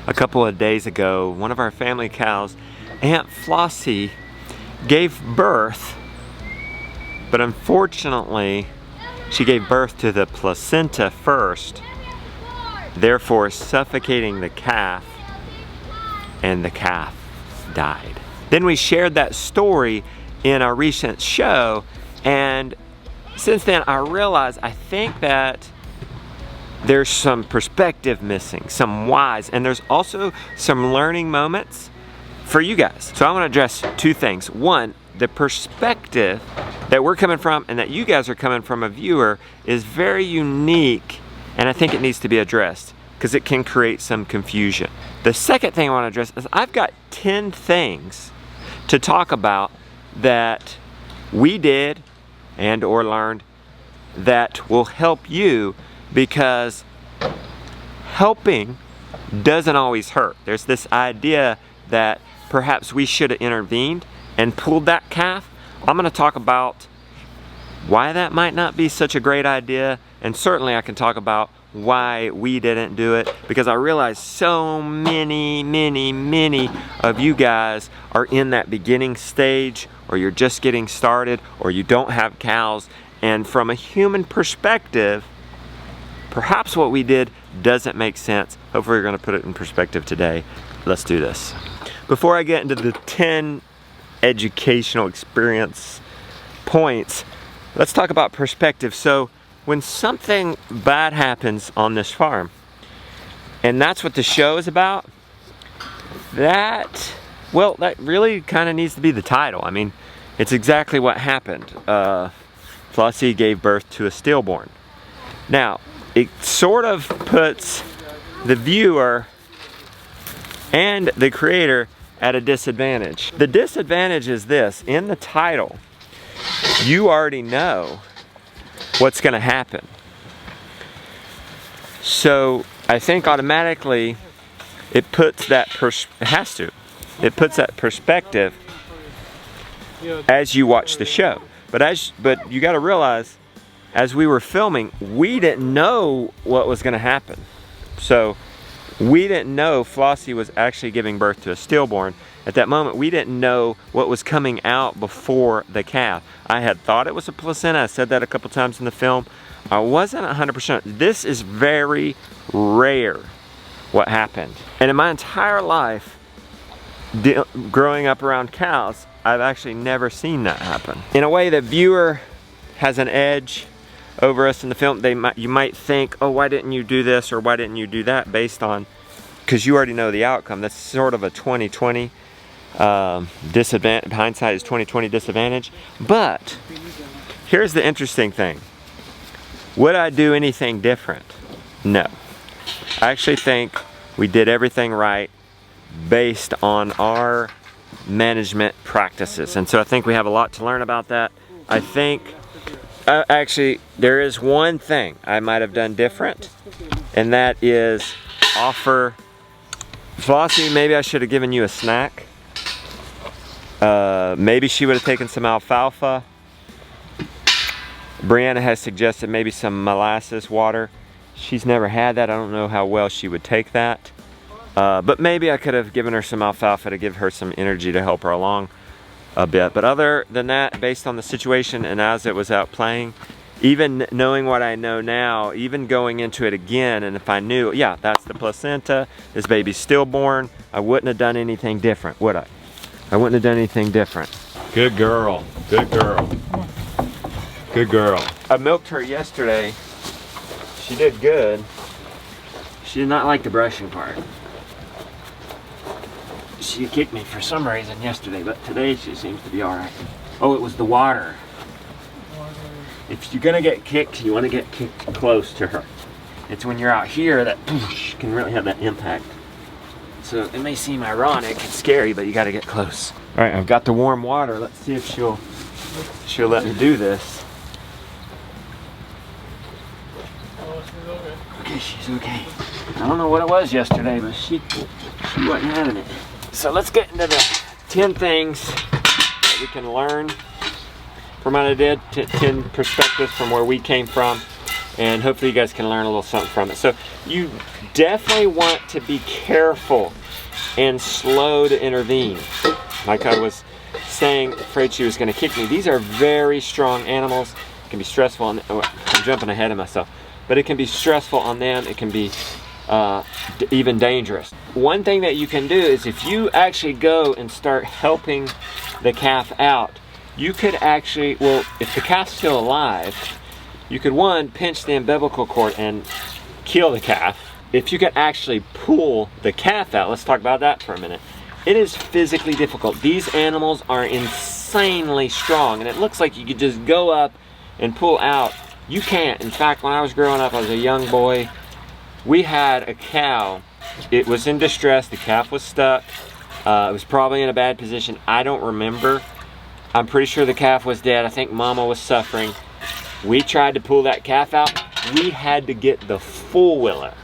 a couple of days ago, one of our family cows, Aunt Flossie, gave birth, but unfortunately she gave birth to the placenta first, therefore suffocating the calf, and the calf died. Then we shared that story in our recent show, and since then I realized I think that there's some perspective missing, some whys, and there's also some learning moments for you guys. So I want to address two things. One, the perspective that we're coming from and that you guys are coming from, a viewer, is very unique, and I think it needs to be addressed because it can create some confusion. The second thing I want to address is I've got 10 things to talk about that we did and or learned that will help you, because helping doesn't always hurt. There's this idea that perhaps we should have intervened and pulled that calf. I'm going to talk about why that might not be such a great idea, and certainly I can talk about why we didn't do it, because I realize so many of you guys are in that beginning stage, or you're just getting started, or you don't have cows, and from a human perspective, perhaps what we did doesn't make sense. Hopefully we're going to put it in perspective today. Let's do this. Before I get into the 10 educational experience points, let's talk about perspective. So when something bad happens on this farm, and that's what the show is about, that really kind of needs to be the title. I mean, it's exactly what happened. Flossie gave birth to a stillborn. Now, it sort of puts the viewer and the creator at a disadvantage. The disadvantage is this: in the title, you already know what's going to happen. So I think automatically it puts that it puts that perspective as you watch the show. But you got to realize, as we were filming, we didn't know what was going to happen. So we didn't know Flossie was actually giving birth to a stillborn. At that moment, we didn't know what was coming out before the calf. I had thought it was a placenta. I said that a couple times in the film. I wasn't 100%. This is very rare, what happened. And in my entire life, growing up around cows, I've actually never seen that happen. In a way, the viewer has an edge over us in the film. You might think, oh, why didn't you do this or why didn't you do that, based on, because you already know the outcome. That's sort of a 20/20 disadvantage. Hindsight is 20/20 disadvantage. But here's the interesting thing. Would I do anything different? No. I actually think we did everything right based on our management practices. And so I think we have a lot to learn about that. I think actually there is one thing I might have done different, and that is offer Flossie, maybe I should have given you a snack. Maybe she would have taken some alfalfa. Brianna has suggested maybe some molasses water. She's never had that. I don't know how well she would take that. But maybe I could have given her some alfalfa to give her some energy to help her along a bit. But other than that, based on the situation and as it was out playing, even knowing what I know now, even going into it again, and if I knew, yeah, that's the placenta, this baby's stillborn, I wouldn't have done anything different, would I? I wouldn't have done anything different. Good girl, good girl, good girl. I milked her yesterday. She did good. She did not like the brushing part. She kicked me for some reason yesterday, but today she seems to be all right. Oh, it was the water. If you're gonna get kicked, you want to get kicked close to her. It's when you're out here that can really have that impact. So it may seem ironic and scary, but you got to get close. All right, I've got the warm water. Let's see if she'll let me do this. Okay, she's okay. I don't know what it was yesterday, but she wasn't having it. So let's get into the 10 things that we can learn from what I did, 10 perspectives from where we came from. and hopefully you guys can learn a little something from it. So you definitely want to be careful and slow to intervene. Like I was saying, afraid she was going to kick me. These are very strong animals. It can be stressful on, oh, I'm jumping ahead of myself, but it can be stressful on them. It can be even dangerous. One thing that you can do is if you actually go and start helping the calf out, you could actually, well, if the calf's still alive, you could, one, pinch the umbilical cord and kill the calf. If you could actually pull the calf out, let's talk about that for a minute. It is physically difficult. These animals are insanely strong, and it looks like you could just go up and pull out. You can't. In fact, when I was growing up, I was a young boy, we had a cow. It was in distress. The calf was stuck. It was probably in a bad position. I don't remember. I'm pretty sure the calf was dead. I think mama was suffering. We tried to pull that calf out. We had to get the four-wheeler.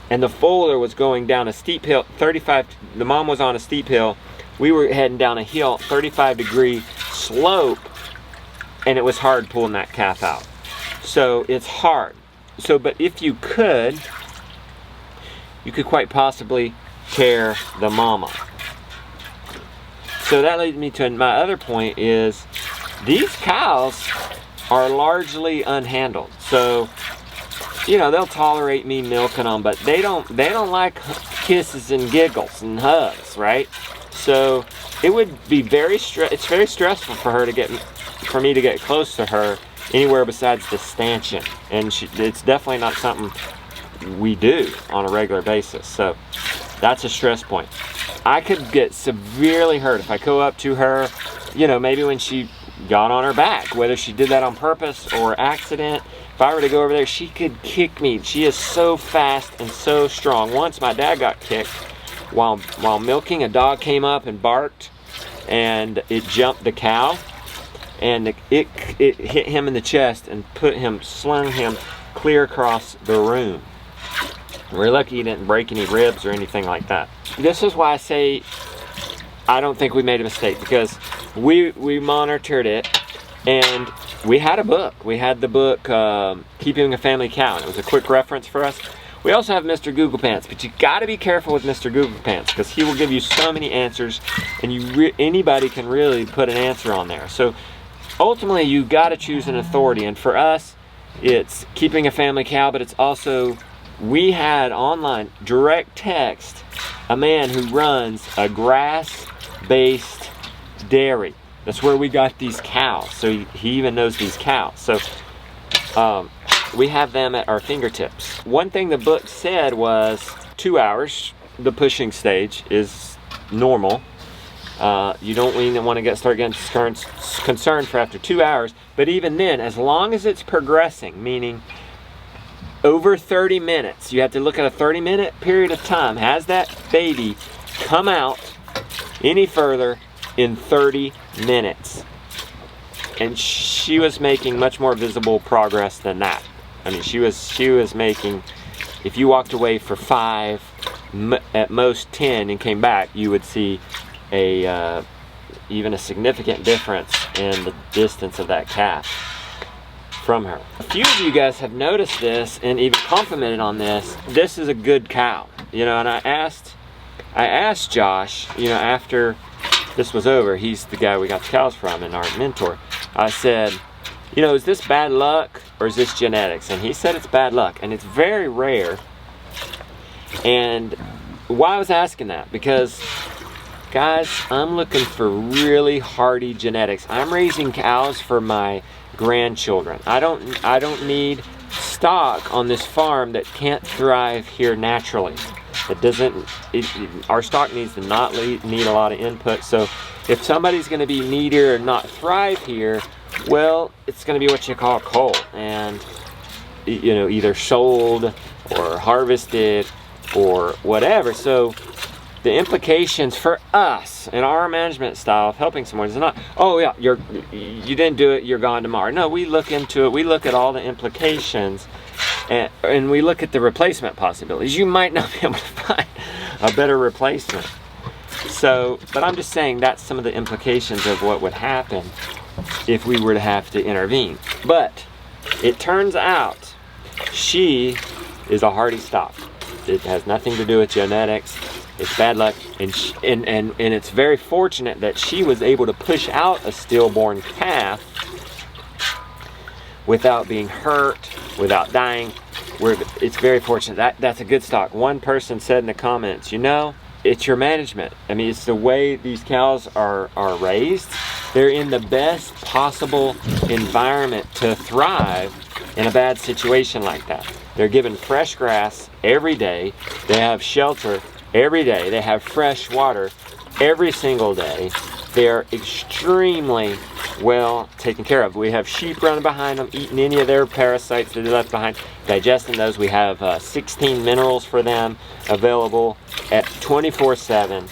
And the four-wheeler was going down a steep hill, 35, the mom was on a steep hill. We were heading down a hill, 35-degree slope, and it was hard pulling that calf out. So it's hard. So, but if you could quite possibly tear the mama. So that leads me to my other point is these cows are largely unhandled. So, you know, they'll tolerate me milking them, but they don't like kisses and giggles and hugs, right? So it would be it's very stressful for her to for me to get close to her anywhere besides the stanchion, and it's definitely not something we do on a regular basis. So that's a stress point. I could get severely hurt if I go up to her, you know, maybe when she got on her back, whether she did that on purpose or accident. If I were to go over there, she could kick me. She is so fast and so strong. Once my dad got kicked while milking, a dog came up and barked, and it jumped the cow, and it hit him in the chest and slung him clear across the room. We're lucky he didn't break any ribs or anything like that. This is why I say I don't think we made a mistake, because we monitored it, and we had a book. We had the book Keeping a Family Cow, and it was a quick reference for us. We also have Mr. Google Pants, but you got to be careful with Mr. Google Pants, because he will give you so many answers, and anybody can really put an answer on there. So ultimately, you got to choose an authority, and for us, it's Keeping a Family Cow, but it's also, we had online direct text a man who runs a grass-based dairy. That's where we got these cows. So he even knows these cows. So we have them at our fingertips. One thing the book said was 2 hours, the pushing stage, is normal. You don't even want to start getting concerned for after 2 hours. But even then, as long as it's progressing, meaning over 30 minutes, you have to look at a 30-minute period of time. Has that baby come out any further in 30 minutes? And she was making much more visible progress than that. I mean, she was making, if you walked away for 5, at most 10, and came back, you would see even a significant difference in the distance of that calf from her. A few of you guys have noticed this and even complimented on this. This is a good cow, you know. And I asked Josh, you know, after this was over, he's the guy we got the cows from and our mentor. I said, you know, is this bad luck or is this genetics? And he said it's bad luck, and it's very rare. And why I was asking that, because guys, I'm looking for really hardy genetics. I'm raising cows for my grandchildren. I don't need stock on this farm that can't thrive here naturally. Our stock needs to not need a lot of input. So if somebody's going to be needier and not thrive here, well, it's going to be what you call coal, and you know, either sold or harvested or whatever. So the implications for us and our management style of helping someone is not, oh yeah, you didn't do it, you're gone tomorrow. No, we look into it. We look at all the implications, and we look at the replacement possibilities. You might not be able to find a better replacement. So, but I'm just saying that's some of the implications of what would happen if we were to have to intervene. But it turns out she is a hardy stock. It has nothing to do with genetics. It's bad luck, and it's very fortunate that she was able to push out a stillborn calf without being hurt, without dying. It's very fortunate. That's a good stock. One person said in the comments, you know, it's your management. I mean, it's the way these cows are raised. They're in the best possible environment to thrive in a bad situation like that. They're given fresh grass every day. They have shelter every day. They have fresh water every single day. They're extremely well taken care of. We have sheep running behind them, eating any of their parasites that they left behind, digesting those. We have 16 minerals for them available at 24/7.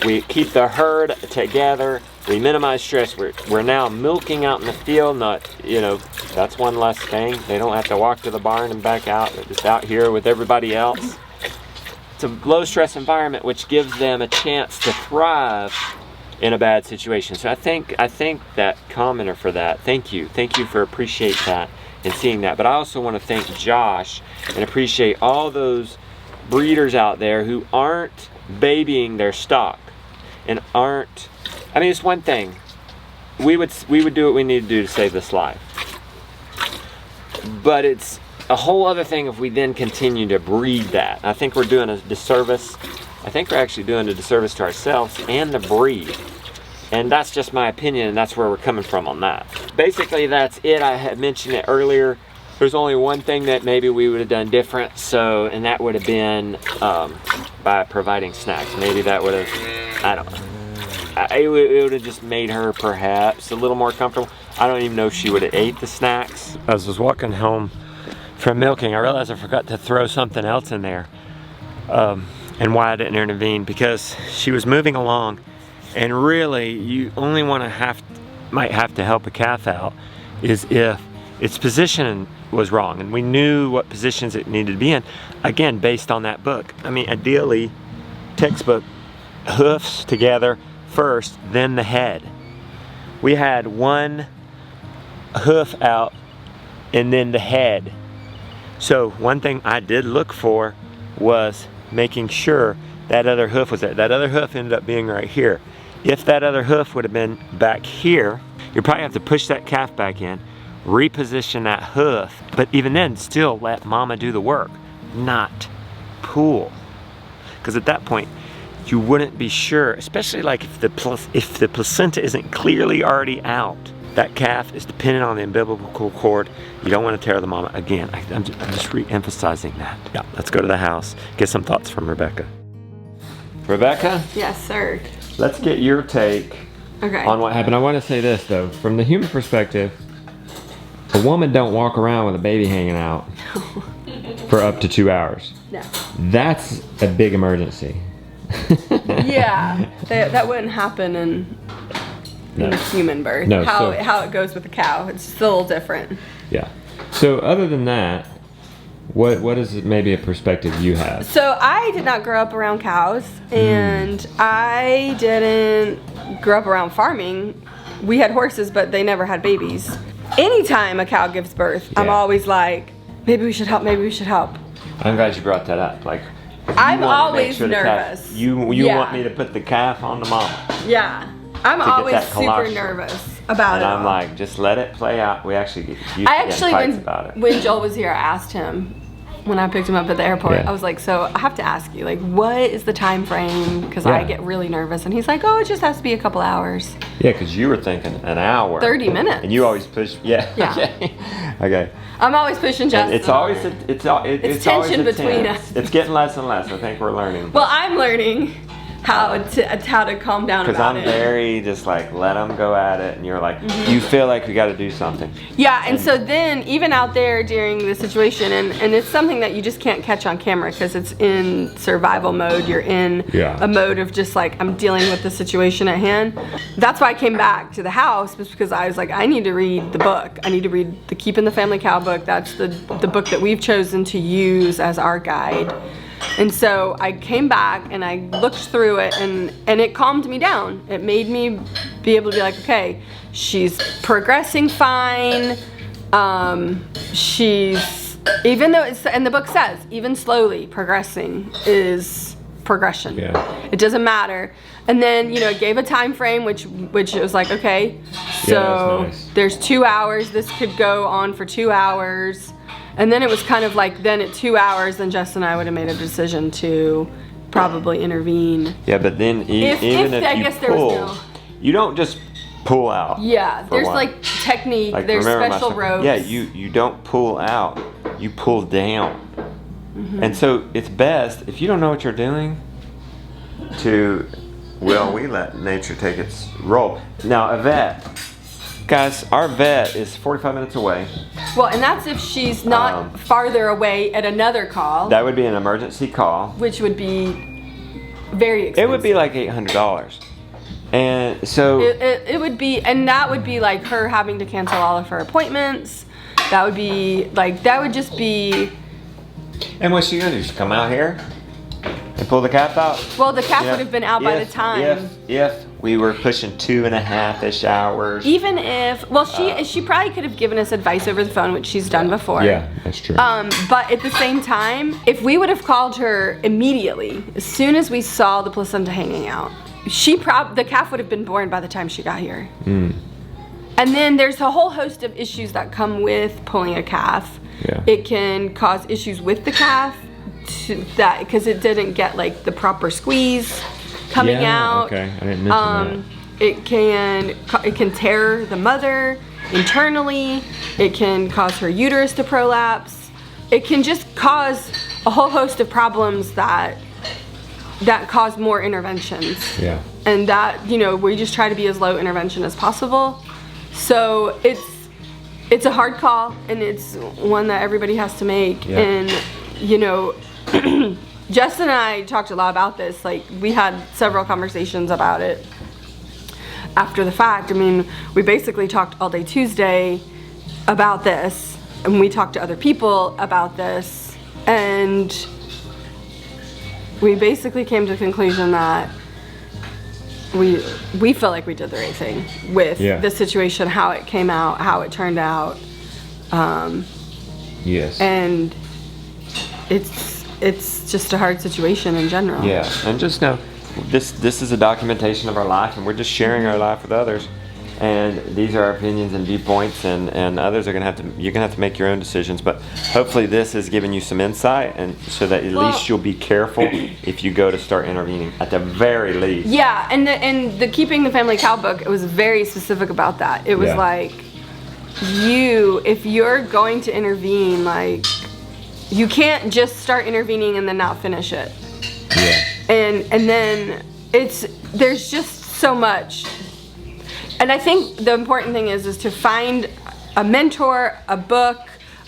We keep the herd together. We minimize stress. We're now milking out in the field. Not, you know, that's one less thing. They don't have to walk to the barn and back out. They're just out here with everybody else. It's a low stress environment, which gives them a chance to thrive in a bad situation. So I thank that commenter for that. Thank you for appreciate that and seeing that. But I also want to thank Josh and appreciate all those breeders out there who aren't babying their stock and aren't. I mean, it's one thing. We would do what we need to do to save this life. But it's a whole other thing if we then continue to breed that. I think we're doing a disservice. I think we're actually doing a disservice to ourselves and the breed. And that's just my opinion, and that's where we're coming from on that. Basically, that's it. I had mentioned it earlier. There's only one thing that maybe we would have done different, and that would have been by providing snacks. Maybe that would have, I don't know. It would have just made her perhaps a little more comfortable. I don't even know if she would have ate the snacks. As I was walking home from milking, I realized I forgot to throw something else in there. And why I didn't intervene, because she was moving along, and really you only might have to help a calf out is if its position was wrong, and we knew what positions it needed to be in, again based on that book. I mean, ideally, textbook, hoofs together first, then the head. We had one hoof out and then the head. So one thing I did look for was making sure that other hoof was there. That other hoof ended up being right here. If that other hoof would have been back here, you'd probably have to push that calf back in, reposition that hoof, but even then still let mama do the work, not pull. Because at that point you wouldn't be sure, especially like if the placenta isn't clearly already out. That calf is dependent on the umbilical cord. You don't want to tear the mama. Again, I'm just re-emphasizing that. Yeah, let's go to the house, get some thoughts from Rebecca. Rebecca? Yes, sir. Let's get your take on what happened. I want to say this though, from the human perspective, a woman don't walk around with a baby hanging out for up to 2 hours. No. That's a big emergency. Yeah, that wouldn't happen in a human birth. No, how it goes with a cow, it's still a little different. Yeah. So other than that, what is maybe a perspective you have? So I did not grow up around cows, and I didn't grow up around farming. We had horses, but they never had babies. Anytime a cow gives birth, I'm always like, maybe we should help, maybe we should help. I'm glad you brought that up. Like, I'm always nervous. You want me to put the calf on the mama. Yeah. I'm always super nervous about it. And I'm like, just let it play out. We actually get fights about it. When Joel was here, I asked him when I picked him up at the airport. I was like, so I have to ask you, like, what is the time frame? Because I get really nervous. And he's like, oh, it just has to be a couple hours. Yeah, because you were thinking an hour. 30 minutes. And you always push. Yeah. Okay. I'm always pushing Justin. It's always it's tension always between us. It's getting less and less. I think we're learning. Well, I'm learning how to calm down about it. Because I'm very just like, let them go at it, and you're like, you feel like we got to do something. Yeah, and so then even out there during the situation, and it's something that you just can't catch on camera because it's in survival mode. You're in a mode of just like, I'm dealing with the situation at hand. That's why I came back to the house, was because I was like, I need to read the book. I need to read the Keeping the Family Cow book. That's the book that we've chosen to use as our guide. And so I came back and I looked through it, and it calmed me down. It made me be able to be like, okay, she's progressing fine. She's Even though it's, and the book says, even slowly progressing is progression. Yeah. It doesn't matter. And then, you know, it gave a time frame, which it was like, okay, so nice. There's 2 hours. This could go on for 2 hours. And then it was kind of like, then at 2 hours, then Jess and I would have made a decision to probably intervene. Yeah, but then even if I you guess there was pull, no. you don't just pull out. Yeah, for there's one. like technique, Like, there's remember my special story? ropes. Yeah, you don't pull out, you pull down. And so it's best, if you don't know what you're doing, we let nature take its role. Now, a vet, guys, our vet is 45 minutes away. Well, and that's if she's not farther away at another call, That would be an emergency call. which would be very expensive. It would be like $800. And so, It would be, and that would be like her having to cancel all of her appointments. That would be like, that would just be, and what's she gonna do? She come out here and pull the calf out? well, the calf Yeah. would have been out by the time. If we were pushing 2.5-ish hours. Even if, well, she probably could have given us advice over the phone, which she's done before. Yeah, that's true. But at the same time, if we would have called her immediately, as soon as we saw the placenta hanging out, the calf would have been born by the time she got here. And then there's a whole host of issues that come with pulling a calf. Yeah. It can cause issues with the calf because it didn't get like the proper squeeze coming out. Okay, I didn't mention It can tear the mother internally. It can cause her uterus to prolapse. It can just cause a whole host of problems that cause more interventions. that. Yeah. And that, you know, we just try to be as low intervention as possible. So it's a hard call, and it's one that everybody has to make. Yeah. And, you know, Jess and I talked a lot about this. Like, we had several conversations about it after the fact. I mean, we basically talked all day Tuesday about this, and we talked to other people about this, and we basically came to the conclusion that we feel like we did the right thing with the situation, how it came out, how it turned out. Yes. And it's just a hard situation in general. Yeah, and just know this is a documentation of our life, and we're just sharing our life with others. And these are our opinions and viewpoints, and others are you're gonna have to make your own decisions. But hopefully this has given you some insight, and so that at least you'll be careful if you go to start intervening, at the very least. Yeah, and the Keeping the Family Cow book, it was very specific about that. It was like, if you're going to intervene, like, you can't just start intervening and then not finish it. Yeah. And then there's just so much. And I think the important thing is to find a mentor, a book,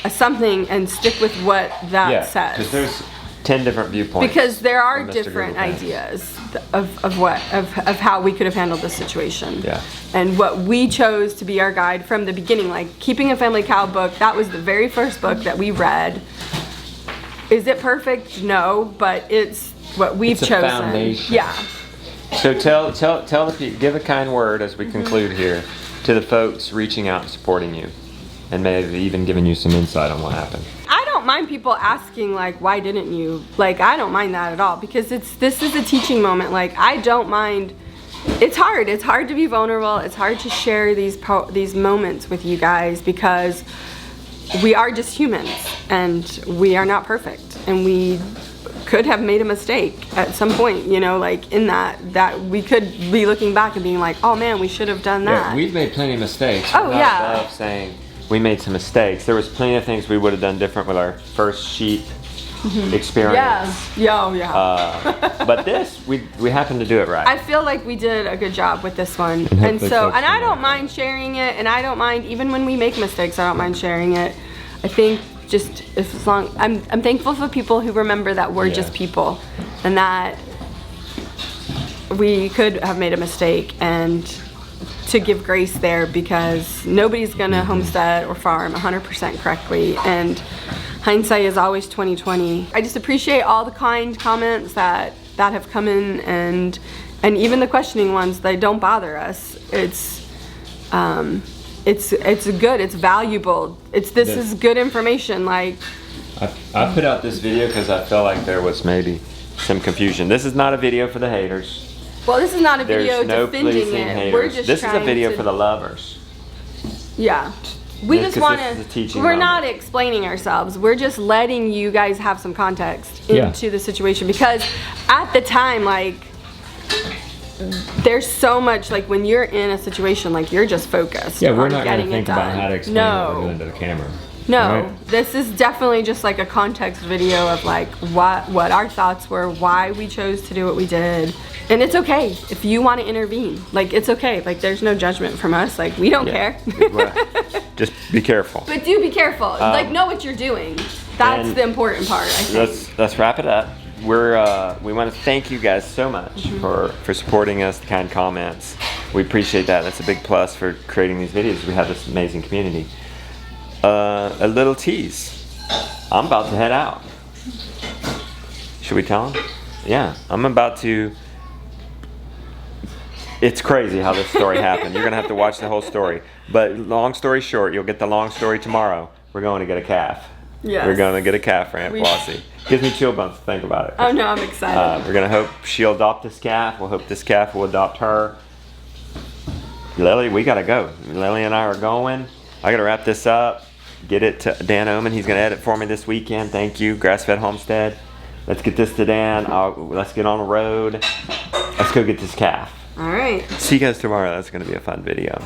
a something, and stick with what that says. Because there's 10 different viewpoints. Because there are from Mr. different Google Pan. ideas of how we could have handled this situation. Yeah. And what we chose to be our guide from the beginning, like Keeping a Family Cow book, that was the very first book that we read. Is it perfect? No, but it's what we've chosen. A foundation. Yeah. So tell the people, give a kind word as we conclude here to the folks reaching out and supporting you, and maybe even giving you some insight on what happened. I don't mind people asking, like, why didn't you? Like, I don't mind that at all, because this is a teaching moment. Like, I don't mind. It's hard to be vulnerable. It's hard to share these moments with you guys, because we are just humans, and we are not perfect, and we could have made a mistake at some point, you know, like in that we could be looking back and being like, oh man, we should have done that. Yeah, we've made plenty of mistakes. Oh, We're not yeah. above saying we made some mistakes. There was plenty of things we would have done different with our first sheep experience. Yeah. But this, we happened to do it right. I feel like we did a good job with this one. And And hopefully so, folks and I will. don't mind sharing it, and I don't mind, even when we make mistakes, I don't mind sharing it. I think just I'm thankful for people who remember that we're just people, and that we could have made a mistake, and to give grace there, because nobody's gonna homestead or farm 100% correctly, and hindsight is always 20/20. I just appreciate all the kind comments that have come in, and even the questioning ones. They don't bother us. It's good, it's valuable. This is good information. Like, I put out this video because I felt like there was maybe some confusion. This is not a video for the haters. Well, this is not a video There's no defending pleasing it. haters. We're just this is a trying video to, for the lovers. Yeah. We Yeah, just 'cause want this is a to, teaching we're moment. not explaining ourselves. We're just letting you guys have some context into the situation, because at the time, like, there's so much, like, when you're in a situation, like, you're just focused Yeah, we're on not going to getting it think done. about how to explain what we're doing to the camera. No, Right? this is definitely just like a context video of like what our thoughts were, why we chose to do what we did. And it's okay if you want to intervene. Like, it's okay. Like, there's no judgment from us. Like, we don't care. Just be careful. But do be careful. Like, know what you're doing. That's the important part, I think. Let's wrap it up. We want to thank you guys so much for supporting us, the kind comments. We appreciate that. That's a big plus for creating these videos. We have this amazing community. A little tease. I'm about to head out. Should we tell them? Yeah, I'm about to. It's crazy how this story happened. You're gonna have to watch the whole story. But long story short, you'll get the long story tomorrow. We're going to get a calf. Yes. We're going to get a calf for Aunt Flossie. Gives me chill bumps to think about it. Oh no, I'm excited. We're gonna hope she'll adopt this calf. We'll hope this calf will adopt her. Lily, we gotta go. Lily and I are going. I gotta wrap this up. Get it to Dan Oman. He's gonna edit for me this weekend. Thank you, Grass Fed Homestead. Let's get this to Dan. Let's get on the road. Let's go get this calf. All right. See you guys tomorrow. That's gonna be a fun video.